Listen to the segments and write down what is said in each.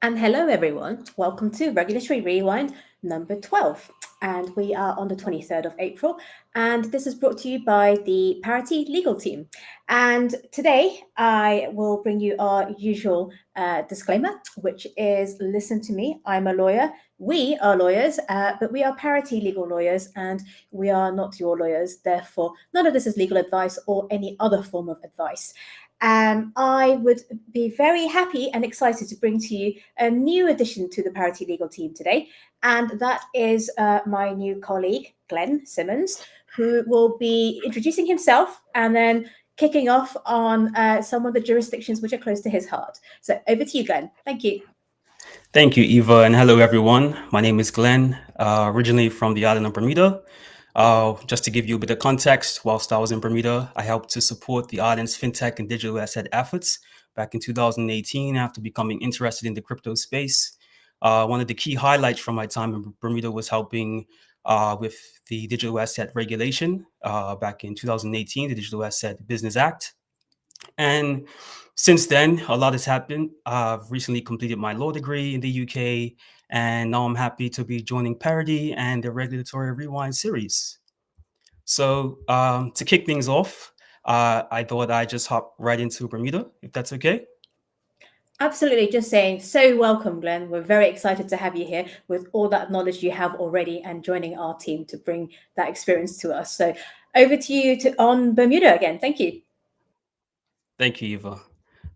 And hello, everyone. Welcome to Regulatory Rewind number 12. And we are on the 23rd of April. And this is brought to you by the Parity Legal Team. And today I will bring you our usual disclaimer, which is listen to me. I'm a lawyer. We are lawyers, but we are Parity Legal lawyers and we are not your lawyers. Therefore, none of this is legal advice or any other form of advice. I would be very happy and excited to bring to you a new addition to the Parity Legal team today, and that is my new colleague, Glenn Simmons, who will be introducing himself and then kicking off on some of the jurisdictions which are close to his heart. So over to you, Glenn. Thank you. Thank you, Eva, and hello, everyone. My name is Glenn, originally from the island of Bermuda. Just to give you a bit of context, whilst I was in Bermuda, I helped to support the island's fintech and digital asset efforts back in 2018 after becoming interested in the crypto space. One of the key highlights from my time in Bermuda was helping with the digital asset regulation back in 2018, the Digital Asset Business Act. And since then, a lot has happened. I've recently completed my law degree in the UK, and now I'm happy to be joining Parity and the Regulatory Rewind series. So, to kick things off, I thought I'd just hop right into Bermuda, if that's okay. Absolutely, just saying, so welcome, Glenn. We're very excited to have you here with all that knowledge you have already and joining our team to bring that experience to us. So over to you on Bermuda again. Thank you. Thank you, Eva.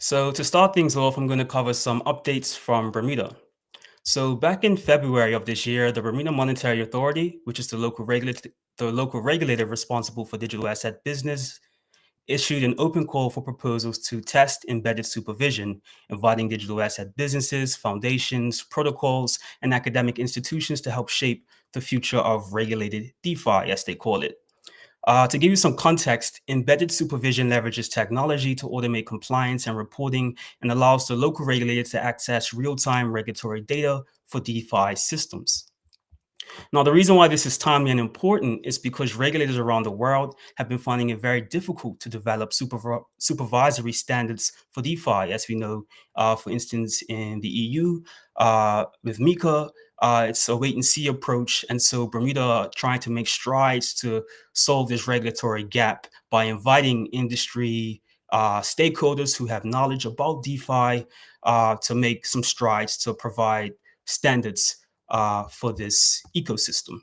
So, to start things off, I'm going to cover some updates from Bermuda. So back in February of this year, the Bermuda Monetary Authority, which is the local regulator responsible for digital asset business, issued an open call for proposals to test embedded supervision, inviting digital asset businesses, foundations, protocols, and academic institutions to help shape the future of regulated DeFi, as they call it. To give you some context, embedded supervision leverages technology to automate compliance and reporting and allows the local regulator to access real-time regulatory data for DeFi systems. Now, the reason why this is timely and important is because regulators around the world have been finding it very difficult to develop supervisory standards for DeFi. As we know, for instance, in the EU, with MiCA, it's a wait and see approach. And so Bermuda are trying to make strides to solve this regulatory gap by inviting industry stakeholders who have knowledge about DeFi to make some strides to provide standards for this ecosystem.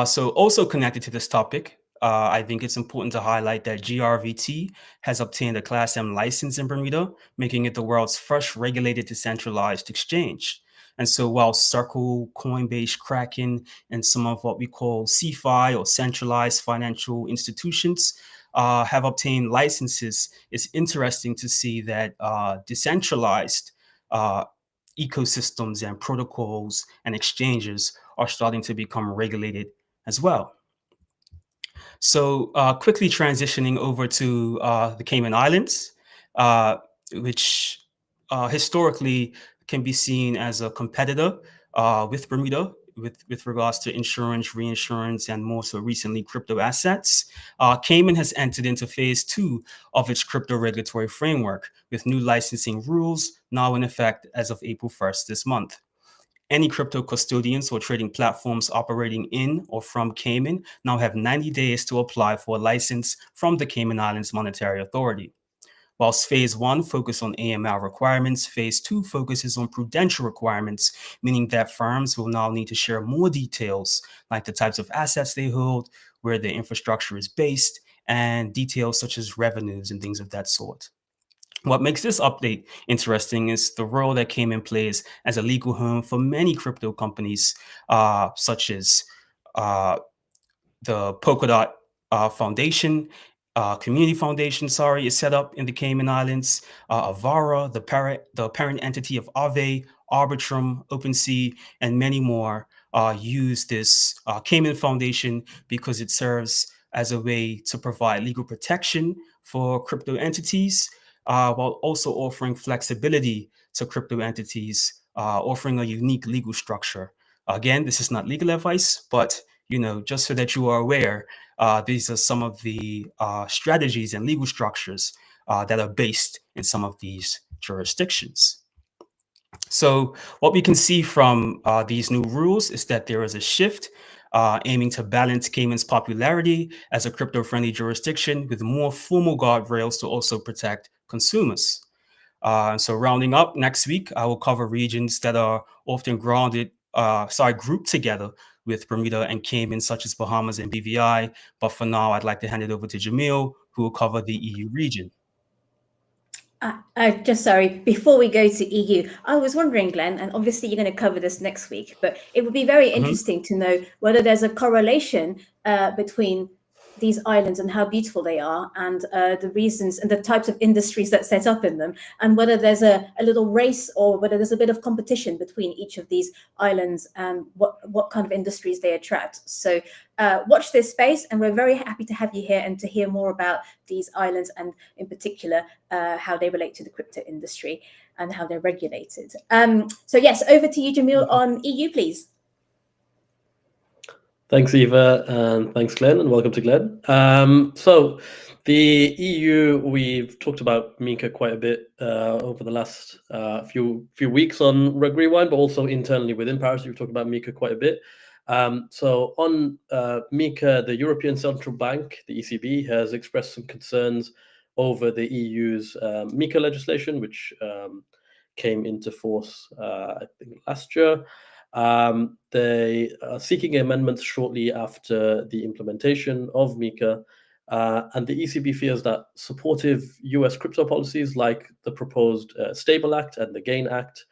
So also connected to this topic, I think it's important to highlight that GRVT has obtained a Class M license in Bermuda, making it the world's first regulated decentralized exchange. And so while Circle, Coinbase, Kraken, and some of what we call CeFi or centralized financial institutions have obtained licenses, it's interesting to see that decentralized ecosystems and protocols and exchanges are starting to become regulated as well. So quickly transitioning over to the Cayman Islands, which historically can be seen as a competitor with Bermuda with regards to insurance, reinsurance, and more so recently crypto assets. Cayman has entered into phase 2 of its crypto regulatory framework with new licensing rules now in effect as of April 1st this month. Any crypto custodians or trading platforms operating in or from Cayman now have 90 days to apply for a license from the Cayman Islands Monetary Authority. Whilst phase 1 focuses on AML requirements, phase 2 focuses on prudential requirements, meaning that firms will now need to share more details like the types of assets they hold, where their infrastructure is based, and details such as revenues and things of that sort. What makes this update interesting is the role that Cayman plays as a legal home for many crypto companies, such as the Polkadot Foundation, Community Foundation, is set up in the Cayman Islands. Avara, the parent entity of Aave, Arbitrum, OpenSea, and many more use this Cayman Foundation because it serves as a way to provide legal protection for crypto entities, while also offering flexibility to crypto entities, offering a unique legal structure. Again, this is not legal advice, but just so that you are aware, these are some of the strategies and legal structures that are based in some of these jurisdictions. So, what we can see from these new rules is that there is a shift aiming to balance Cayman's popularity as a crypto friendly jurisdiction with more formal guardrails to also protect consumers. So, rounding up next week, I will cover regions that are often grouped together with Bermuda and Cayman, such as Bahamas and BVI. But for now, I'd like to hand it over to Jamil, who will cover the EU region. Just sorry, before we go to EU, I was wondering, Glenn, and obviously you're going to cover this next week, but it would be very Mhm. interesting to know whether there's a correlation between these islands and how beautiful they are, and the reasons and the types of industries that set up in them, and whether there's a little race or whether there's a bit of competition between each of these islands and what kind of industries they attract. So watch this space, and we're very happy to have you here and to hear more about these islands and in particular how they relate to the crypto industry and how they're regulated. So yes, over to you, Jamil, on EU, please. Thanks, Eva, and thanks, Glenn, and welcome to Glenn. So the EU, we've talked about MiCA quite a bit over the last few weeks on Reg Rewind, but also internally within Paris, we've talked about MiCA quite a bit. So on MiCA, the European Central Bank, the ECB, has expressed some concerns over the EU's MiCA legislation, which came into force, I think, last year. They are seeking amendments shortly after the implementation of MiCA, and the ECB fears that supportive US crypto policies like the proposed Stable Act and the GAIN Act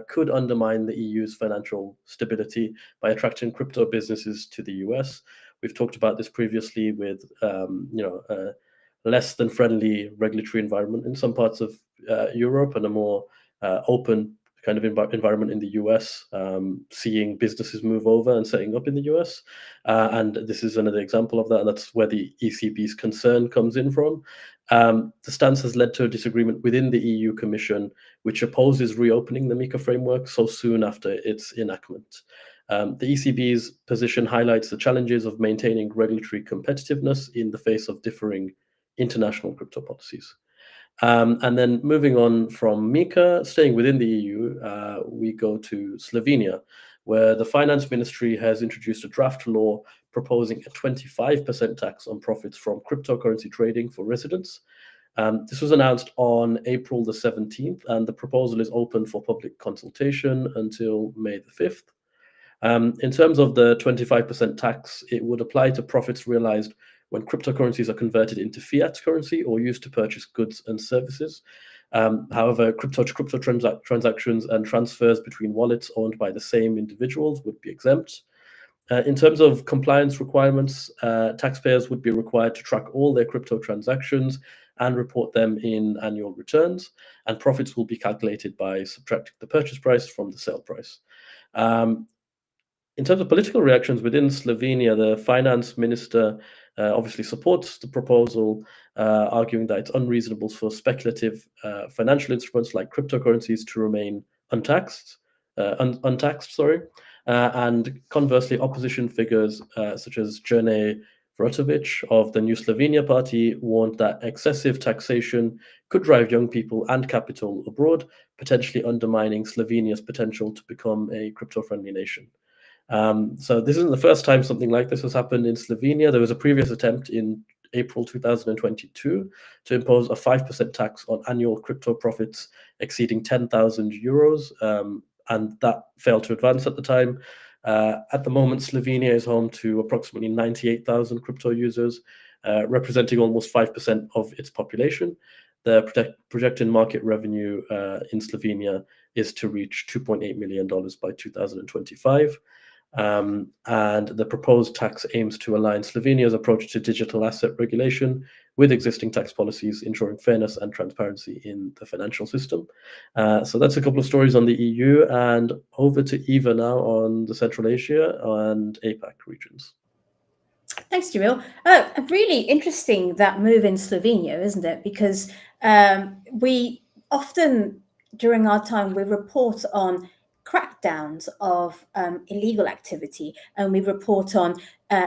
could undermine the EU's financial stability by attracting crypto businesses to the US. We've talked about this previously with less than friendly regulatory environment in some parts of Europe and a more open kind of environment in the US, seeing businesses move over and setting up in the US. And this is another example of that, and that's where the ECB's concern comes in from. The stance has led to a disagreement within the EU Commission, which opposes reopening the MiCA framework so soon after its enactment. The ECB's position highlights the challenges of maintaining regulatory competitiveness in the face of differing international crypto policies. And then moving on from MiCA, staying within the EU, we go to Slovenia, where the finance ministry has introduced a draft law proposing a 25% tax on profits from cryptocurrency trading for residents. This was announced on April the 17th, and the proposal is open for public consultation until May the 5th. In terms of the 25% tax, it would apply to profits realized when cryptocurrencies are converted into fiat currency or used to purchase goods and services. However, crypto-to-crypto transactions and transfers between wallets owned by the same individuals would be exempt. In terms of compliance requirements, taxpayers would be required to track all their crypto transactions and report them in annual returns, and profits will be calculated by subtracting the purchase price from the sale price. In terms of political reactions within Slovenia, the finance minister obviously supports the proposal, arguing that it's unreasonable for speculative financial instruments like cryptocurrencies to remain untaxed. And conversely, opposition figures such as Jerne Vrotovic of the New Slovenia Party warned that excessive taxation could drive young people and capital abroad, potentially undermining Slovenia's potential to become a crypto-friendly nation. So this isn't the first time something like this has happened in Slovenia. There was a previous attempt in April 2022 to impose a 5% tax on annual crypto profits exceeding 10,000 euros, and that failed to advance at the time. At the moment, Slovenia is home to approximately 98,000 crypto users, representing almost 5% of its population. The projected market revenue in Slovenia is to reach $2.8 million by 2025. And the proposed tax aims to align Slovenia's approach to digital asset regulation with existing tax policies, ensuring fairness and transparency in the financial system. So that's a couple of stories on the EU, and over to Eva now on the Central Asia and APAC regions. Thanks, Jamil. Really interesting, that move in Slovenia, isn't it? Because we often, during our time, we report on crackdowns of illegal activity, and we report on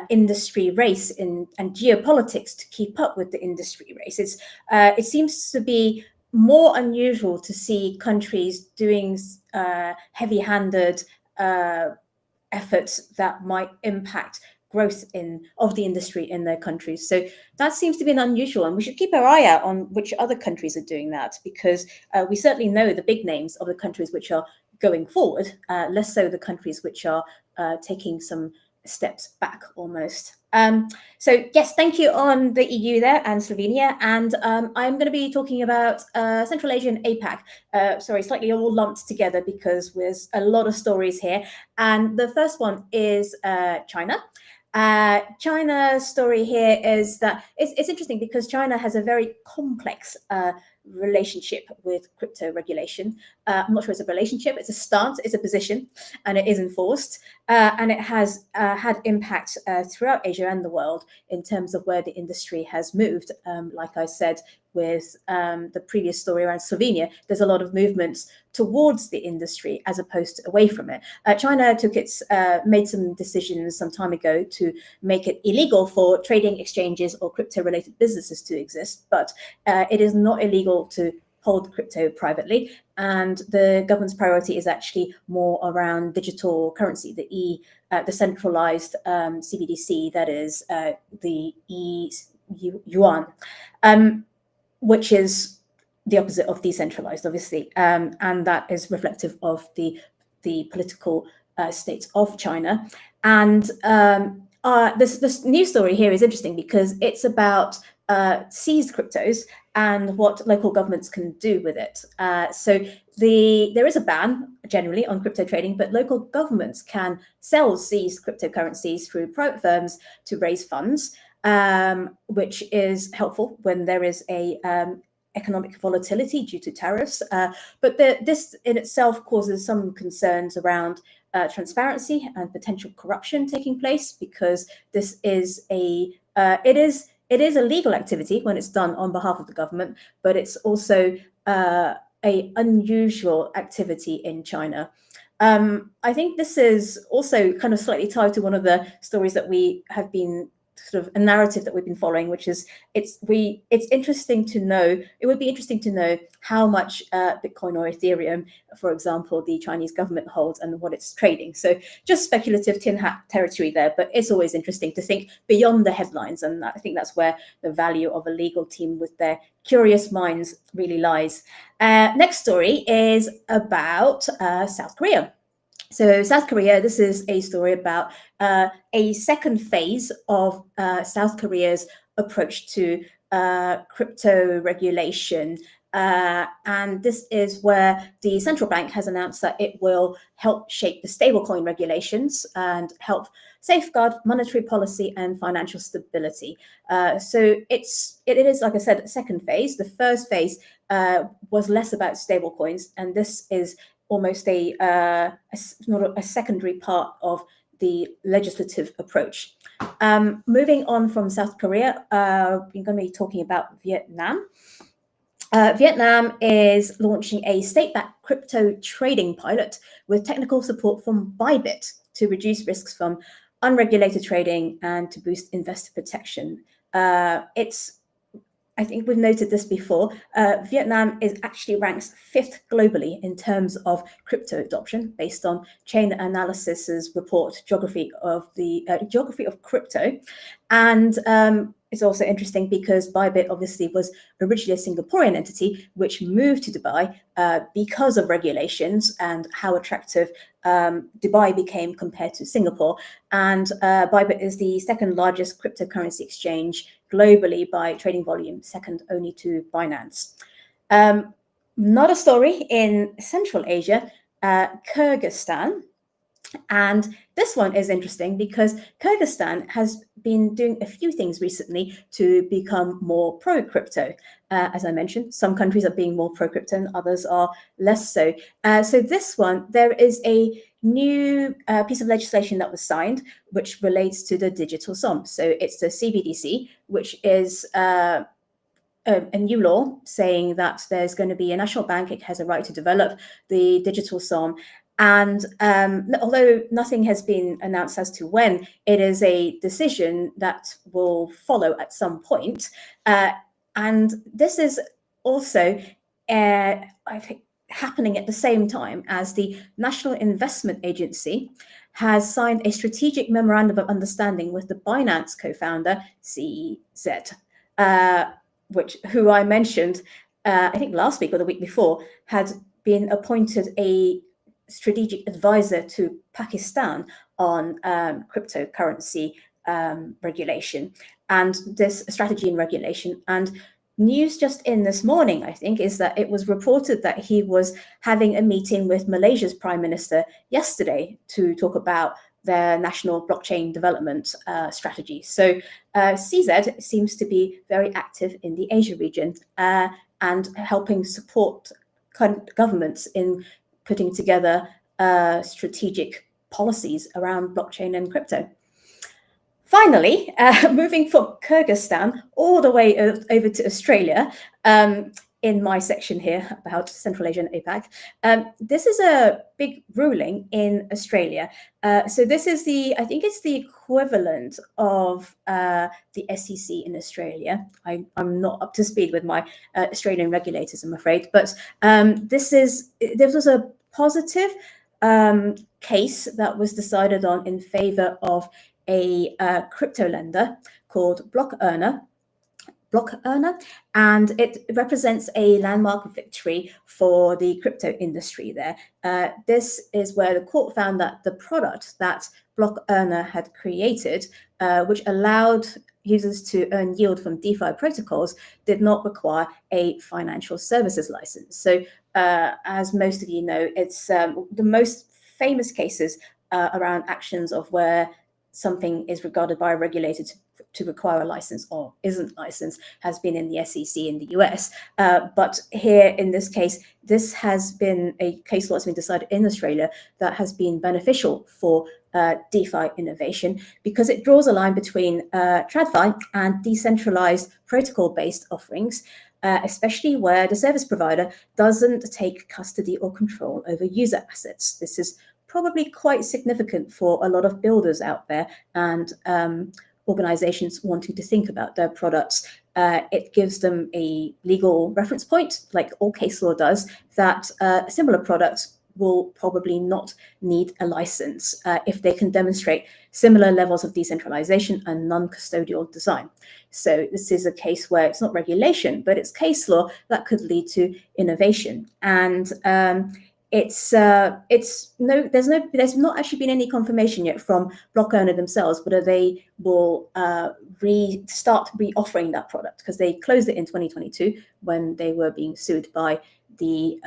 industry race and geopolitics to keep up with the industry race. It seems to be more unusual to see countries doing heavy-handed efforts that might impact growth of the industry in their countries. So that seems to be an unusual, and we should keep our eye out on which other countries are doing that, because we certainly know the big names of the countries which are going forward, less so the countries which are taking some steps back almost. So yes, thank you on the EU there and Slovenia, and I'm going to be talking about Central Asia and APAC. Sorry, slightly all lumped together because there's a lot of stories here. And the first one is China. China's story here is that it's interesting because China has a very complex relationship with crypto regulation. I'm not sure it's a relationship, it's a stance, it's a position, and it is enforced. And it has had impact throughout Asia and the world in terms of where the industry has moved. Like I said, with the previous story around Slovenia, there's a lot of movements towards the industry as opposed to away from it. China made some decisions some time ago to make it illegal for trading exchanges or crypto-related businesses to exist, but it is not illegal to hold crypto privately, and the government's priority is actually more around digital currency, the centralized CBDC, that is the yuan, which is the opposite of decentralized, obviously, and that is reflective of the political state of China. And this news story here is interesting because it's about seized cryptos and what local governments can do with it. So there is a ban generally on crypto trading, but local governments can sell seized cryptocurrencies through private firms to raise funds, which is helpful when there is a economic volatility due to tariffs. But this in itself causes some concerns around transparency and potential corruption taking place, because this is it is a legal activity when it's done on behalf of the government, but it's also a unusual activity in China. I think this is also kind of slightly tied to one of the stories that we have been sort of a narrative that we've been following, which is it's interesting to know. It would be interesting to know how much Bitcoin or Ethereum, for example, the Chinese government holds and what it's trading. So just speculative tin hat territory there, but it's always interesting to think beyond the headlines, and I think that's where the value of a legal team with their curious minds really lies. Next story is about South Korea. So South Korea, this is a story about a second phase of South Korea's approach to crypto regulation. And this is where the central bank has announced that it will help shape the stablecoin regulations and help safeguard monetary policy and financial stability. So it is, like I said, a second phase. The first phase was less about stablecoins, and this is almost a secondary part of the legislative approach. Moving on from South Korea, we're going to be talking about Vietnam. Vietnam is launching a state-backed crypto trading pilot with technical support from Bybit to reduce risks from unregulated trading and to boost investor protection. I think we've noted this before. Vietnam actually ranks 5th globally in terms of crypto adoption, based on Chain Analysis's report, Geography of Crypto. And it's also interesting because Bybit obviously was originally a Singaporean entity, which moved to Dubai because of regulations and how attractive Dubai became compared to Singapore. And Bybit is the second largest cryptocurrency exchange globally by trading volume, second only to Binance. Not a story in Central Asia, Kyrgyzstan. And this one is interesting because Kyrgyzstan has been doing a few things recently to become more pro-crypto. As I mentioned, some countries are being more pro-crypto and others are less so. So this one, there is a new piece of legislation that was signed, which relates to the digital som. So it's the CBDC, which is a new law saying that there's going to be a national bank. It has a right to develop the digital som. And although nothing has been announced as to when, it is a decision that will follow at some point. And this is also I think happening at the same time as the National Investment Agency has signed a strategic memorandum of understanding with the Binance co-founder CZ, who I mentioned, I think last week or the week before, had been appointed a strategic advisor to Pakistan on cryptocurrency regulation and this strategy and regulation. And news just in this morning, I think, is that it was reported that he was having a meeting with Malaysia's Prime Minister yesterday to talk about their national blockchain development strategy. So CZ seems to be very active in the Asia region and helping support governments in putting together strategic policies around blockchain and crypto. Finally, moving from Kyrgyzstan all the way over to Australia, in my section here about Central Asia and APAC, this is a big ruling in Australia. So this is I think it's the equivalent of the SEC in Australia. I'm not up to speed with my Australian regulators, I'm afraid, but this was a positive case that was decided on in favor of a crypto lender called Block Earner, and it represents a landmark victory for the crypto industry there. This is where the court found that the product that Block Earner had created, which allowed users to earn yield from DeFi protocols, did not require a financial services license. So as most of you know, it's the most famous cases around actions of where something is regarded by a regulator to require a license or isn't licensed has been in the SEC in the US. But here in this case, this has been a case law that's been decided in Australia that has been beneficial for DeFi innovation because it draws a line between TradFi and decentralized protocol-based offerings, especially where the service provider doesn't take custody or control over user assets. This is probably quite significant for a lot of builders out there and organizations wanting to think about their products. It gives them a legal reference point, like all case law does, that similar products will probably not need a license if they can demonstrate similar levels of decentralization and non-custodial design. So this is a case where it's not regulation, but it's case law that could lead to innovation. And there's not actually been any confirmation yet from Block Owner themselves whether they will start re-offering that product, because they closed it in 2022 when they were being sued by the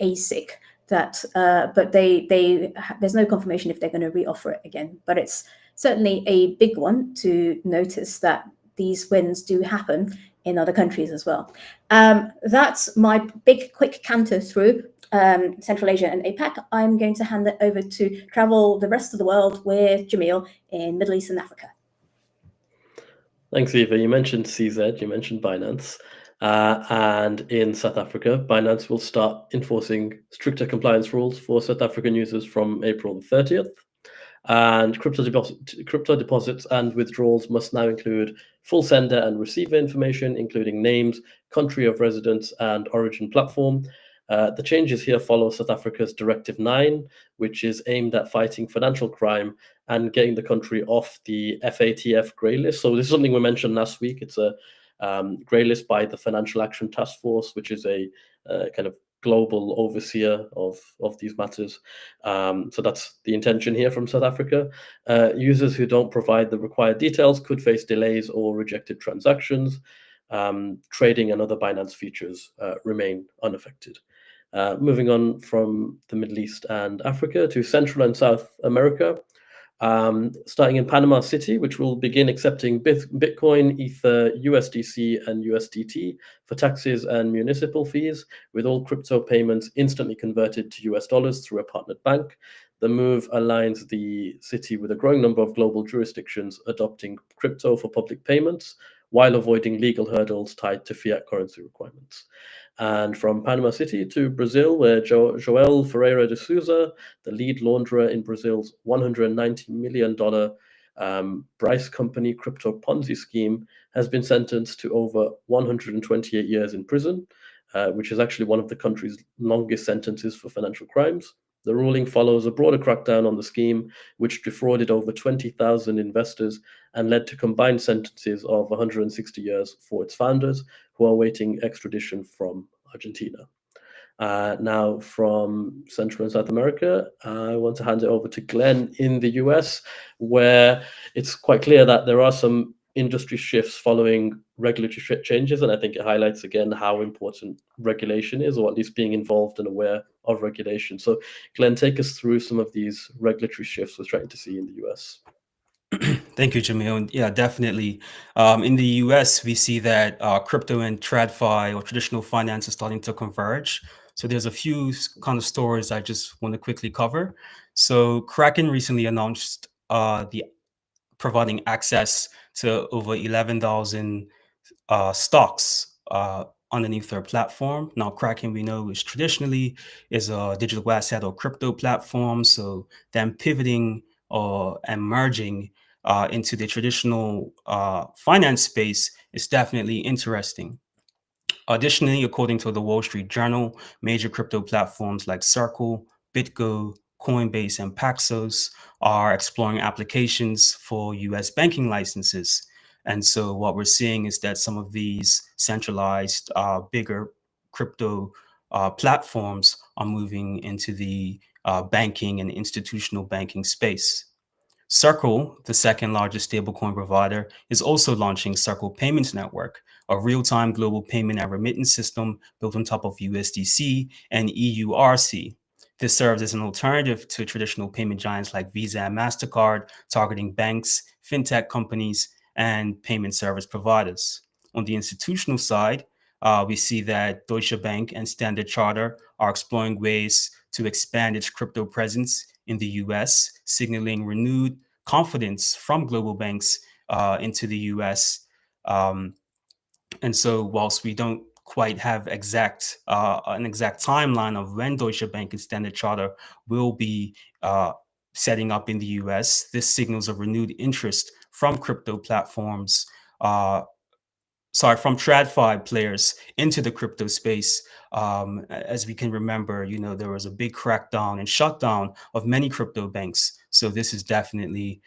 ASIC. But there's no confirmation if they're going to re-offer it again. But it's certainly a big one to notice that these wins do happen in other countries as well. That's my big quick canter through Central Asia and APAC. I'm going to hand it over to travel the rest of the world with Jamil in Middle East and Africa. Thanks, Eva. You mentioned CZ, you mentioned Binance. And in South Africa, Binance will start enforcing stricter compliance rules for South African users from April the 30th. And crypto deposits and withdrawals must now include full sender and receiver information, including names, country of residence, and origin platform. The changes here follow South Africa's Directive 9, which is aimed at fighting financial crime and getting the country off the FATF grey list. So this is something we mentioned last week. It's a grey list by the Financial Action Task Force, which is a kind of global overseer of these matters. So that's the intention here from South Africa. Users who don't provide the required details could face delays or rejected transactions. Trading and other Binance features remain unaffected. Moving on from the Middle East and Africa to Central and South America, starting in Panama City, which will begin accepting Bitcoin, Ether, USDC, and USDT for taxes and municipal fees, with all crypto payments instantly converted to US dollars through a partnered bank. The move aligns the city with a growing number of global jurisdictions adopting crypto for public payments, while avoiding legal hurdles tied to fiat currency requirements. And from Panama City to Brazil, where Joel Ferreira de Souza, the lead launderer in Brazil's $190 million Bryce Company crypto Ponzi scheme, has been sentenced to over 128 years in prison. which is actually one of the country's longest sentences for financial crimes. The ruling follows a broader crackdown on the scheme, which defrauded over 20,000 investors and led to combined sentences of 160 years for its founders, who are awaiting extradition from Argentina. Now, from Central and South America, I want to hand it over to Glenn in the US, where it's quite clear that there are some industry shifts following regulatory changes, and I think it highlights again how important regulation is, or at least being involved and aware of regulation. So, Glenn, take us through some of these regulatory shifts we're trying to see in the US. Thank you, Jamil. Yeah, definitely. In the US, we see that crypto and TradFi, or traditional finance, is starting to converge. So there's a few kind of stories I just want to quickly cover. So Kraken recently announced the providing access to over 11,000 stocks underneath their platform. Now, Kraken, we know, is traditionally is a digital asset or crypto platform. So them pivoting and merging into the traditional finance space is definitely interesting. Additionally, according to the Wall Street Journal, major crypto platforms like Circle, BitGo, Coinbase, and Paxos are exploring applications for US banking licenses. And so what we're seeing is that some of these centralized, bigger crypto platforms are moving into the banking and institutional banking space. Circle, the second largest stablecoin provider, is also launching Circle Payments Network, a real-time global payment and remittance system built on top of USDC and EURC. This serves as an alternative to traditional payment giants like Visa and MasterCard, targeting banks, fintech companies, and payment service providers. On the institutional side, we see that Deutsche Bank and Standard Chartered are exploring ways to expand its crypto presence in the US, signaling renewed confidence from global banks into the US. And so whilst we don't quite have an exact timeline of when Deutsche Bank and Standard Chartered will be setting up in the US, this signals a renewed interest from crypto platforms, from TradFi players into the crypto space. As we can remember, there was a big crackdown and shutdown of many crypto banks. So this is definitely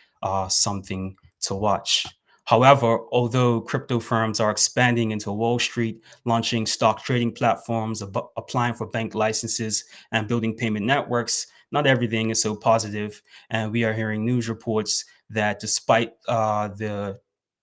something to watch. However, although crypto firms are expanding into Wall Street, launching stock trading platforms, applying for bank licenses, and building payment networks, not everything is so positive. And we are hearing news reports that despite the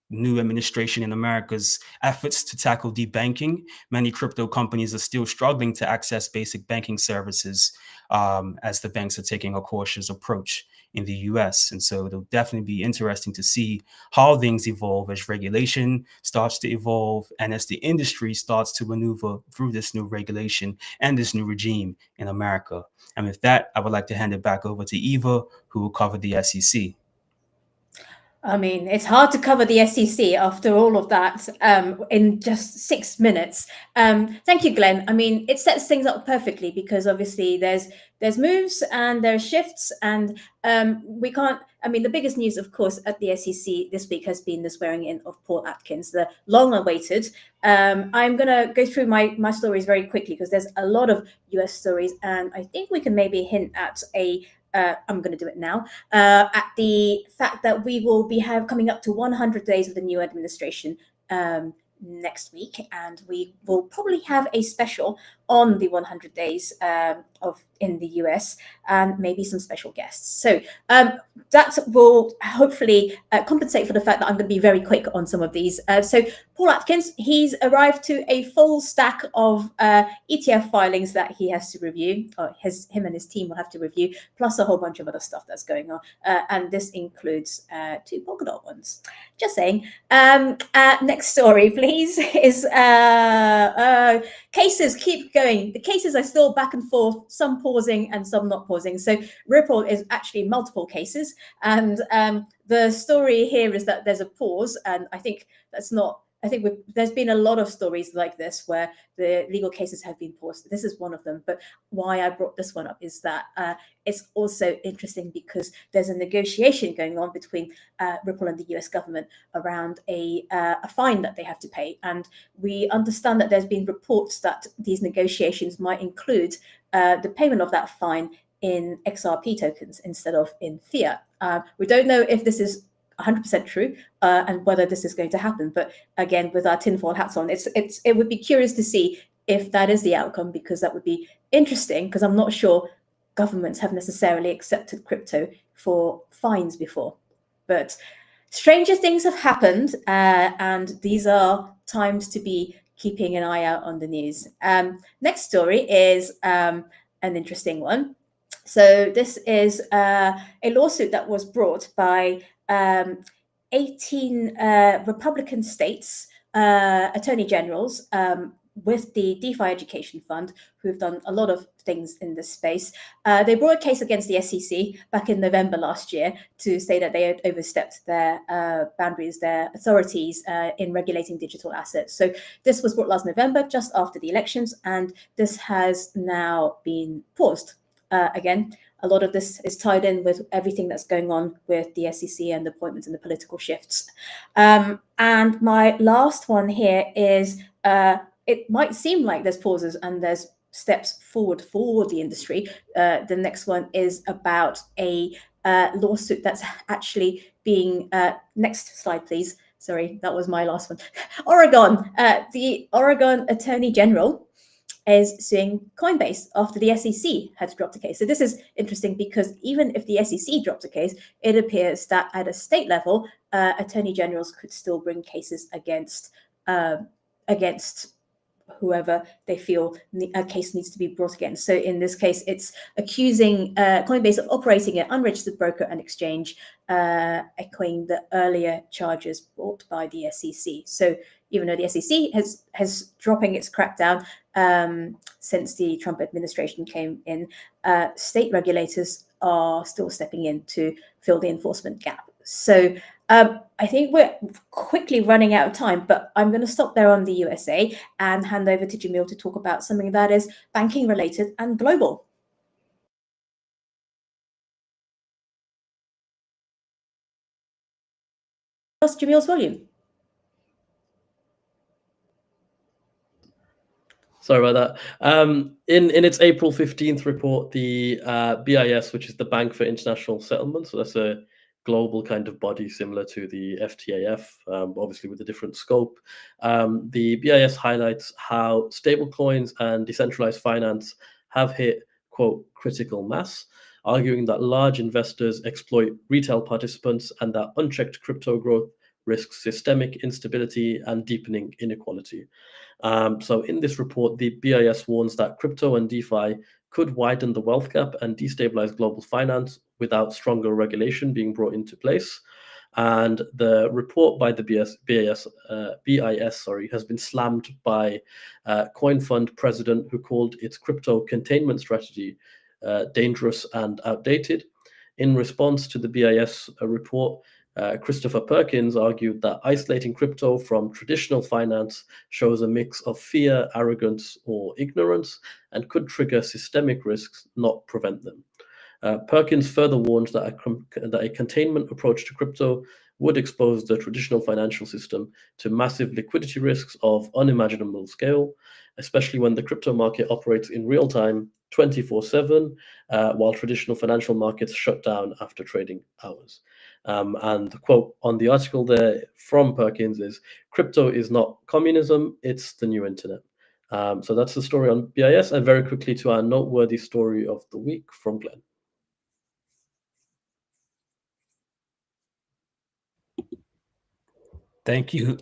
new administration in America's efforts to tackle debanking, many crypto companies are still struggling to access basic banking services as the banks are taking a cautious approach in the US. And so it'll definitely be interesting to see how things evolve as regulation starts to evolve and as the industry starts to maneuver through this new regulation and this new regime in America. And with that, I would like to hand it back over to Eva, who will cover the SEC. I mean, it's hard to cover the SEC after all of that in just 6 minutes. Thank you, Glenn. I mean, it sets things up perfectly because obviously there's moves and there's shifts, and we can't. I mean, the biggest news, of course, at the SEC this week has been the swearing in of Paul Atkins, the long-awaited. I'm gonna go through my stories very quickly because there's a lot of US stories, and I think we can maybe hint at I'm going to do it now, at the fact that we will be coming up to 100 days of the new administration next week, and we will probably have a special on the 100 days in the US, and maybe some special guests. So that will hopefully compensate for the fact that I'm going to be very quick on some of these. So Paul Atkins, he's arrived to a full stack of ETF filings that he has to review, or him and his team will have to review, plus a whole bunch of other stuff that's going on. And this includes 2 Polkadot ones. Just saying. Next story, please, is cases keep going. The cases are still back and forth, some pausing and some not pausing. So Ripple is actually multiple cases. And the story here is that there's a pause. And I think that's not I think there's been a lot of stories like this where the legal cases have been paused. This is one of them. But why I brought this one up is that it's also interesting because there's a negotiation going on between Ripple and the US government around a fine that they have to pay. And we understand that there's been reports that these negotiations might include the payment of that fine in XRP tokens instead of in fiat. We don't know if this is 100% true and whether this is going to happen. But again, with our tinfoil hats on, it would be curious to see if that is the outcome, because that would be interesting, because I'm not sure governments have necessarily accepted crypto for fines before. But stranger things have happened, and these are times to be keeping an eye out on the news. Next story is an interesting one. So this is a lawsuit that was brought by 18 Republican states, attorney generals, with the DeFi Education Fund, who have done a lot of things in this space. They brought a case against the SEC back in November last year to say that they had overstepped their boundaries, their authorities in regulating digital assets. So this was brought last November, just after the elections, and this has now been paused. Again, a lot of this is tied in with everything that's going on with the SEC and the appointments and the political shifts. And my last one here is, it might seem like there's pauses and there's steps forward for the industry. The next one is about a lawsuit that's actually being, next slide, please. Sorry, that was my last one. Oregon, the Oregon Attorney General is suing Coinbase after the SEC had dropped a case. So this is interesting because even if the SEC dropped a case, it appears that at a state level, attorney generals could still bring cases against whoever they feel a case needs to be brought against. So in this case, it's accusing Coinbase of operating an unregistered broker and exchange, echoing the earlier charges brought by the SEC. So even though the SEC has dropping its crackdown since the Trump administration came in, state regulators are still stepping in to fill the enforcement gap. So I think we're quickly running out of time, but I'm going to stop there on the USA and hand over to Jamil to talk about something that is banking related and global. Lost Jamil's volume. Sorry about that. In its April 15th report, the BIS, which is the Bank for International Settlements, so that's a global kind of body similar to the FTAF, obviously with a different scope. The BIS highlights how stablecoins and decentralized finance have hit, quote, critical mass, arguing that large investors exploit retail participants and that unchecked crypto growth risks systemic instability and deepening inequality. So in this report, the BIS warns that crypto and DeFi could widen the wealth gap and destabilize global finance without stronger regulation being brought into place. And the report by the BIS has been slammed by Coin Fund president, who called its crypto containment strategy dangerous and outdated. In response to the BIS report, Christopher Perkins argued that isolating crypto from traditional finance shows a mix of fear, arrogance, or ignorance and could trigger systemic risks, not prevent them. Perkins further warned that a containment approach to crypto would expose the traditional financial system to massive liquidity risks of unimaginable scale, especially when the crypto market operates in real time 24/7, while traditional financial markets shut down after trading hours. And the quote on the article there from Perkins is, "Crypto is not communism, it's the new internet." So that's the story on BIS. And very quickly to our noteworthy story of the week from Glenn. Thank you.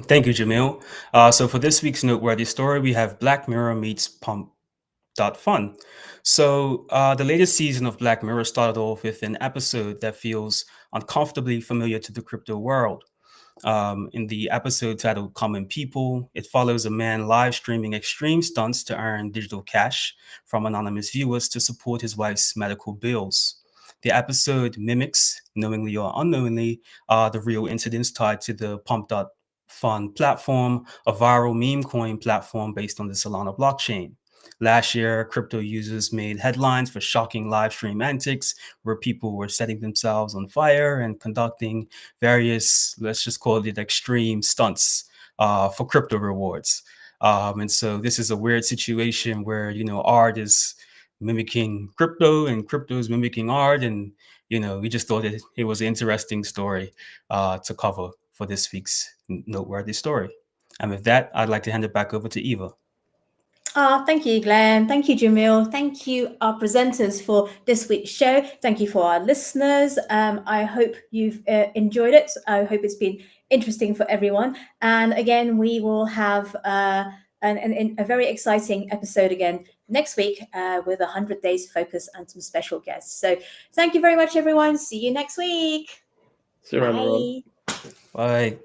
Thank you, Jamil. So for this week's noteworthy story, we have Black Mirror meets Pump.Fun. So the latest season of Black Mirror started off with an episode that feels uncomfortably familiar to the crypto world. In the episode titled Common People, it follows a man live streaming extreme stunts to earn digital cash from anonymous viewers to support his wife's medical bills. The episode mimics, knowingly or unknowingly, the real incidents tied to the Pump.Fun fund platform, a viral meme coin platform based on the Solana blockchain. Last year, crypto users made headlines for shocking live stream antics where people were setting themselves on fire and conducting various, let's just call it extreme stunts for crypto rewards. And so this is a weird situation where, art is mimicking crypto and crypto is mimicking art. And, we just thought it was an interesting story to cover for this week's noteworthy story. And with that, I'd like to hand it back over to Eva. Thank you, Glenn. Thank you, Jamil. Thank you, our presenters, for this week's show. Thank you for our listeners. I hope you've enjoyed it. I hope it's been interesting for everyone. And again, we will have a very exciting episode again next week with 100 Days Focus and some special guests. So thank you very much, everyone. See you next week. See you around, everyone. Bye.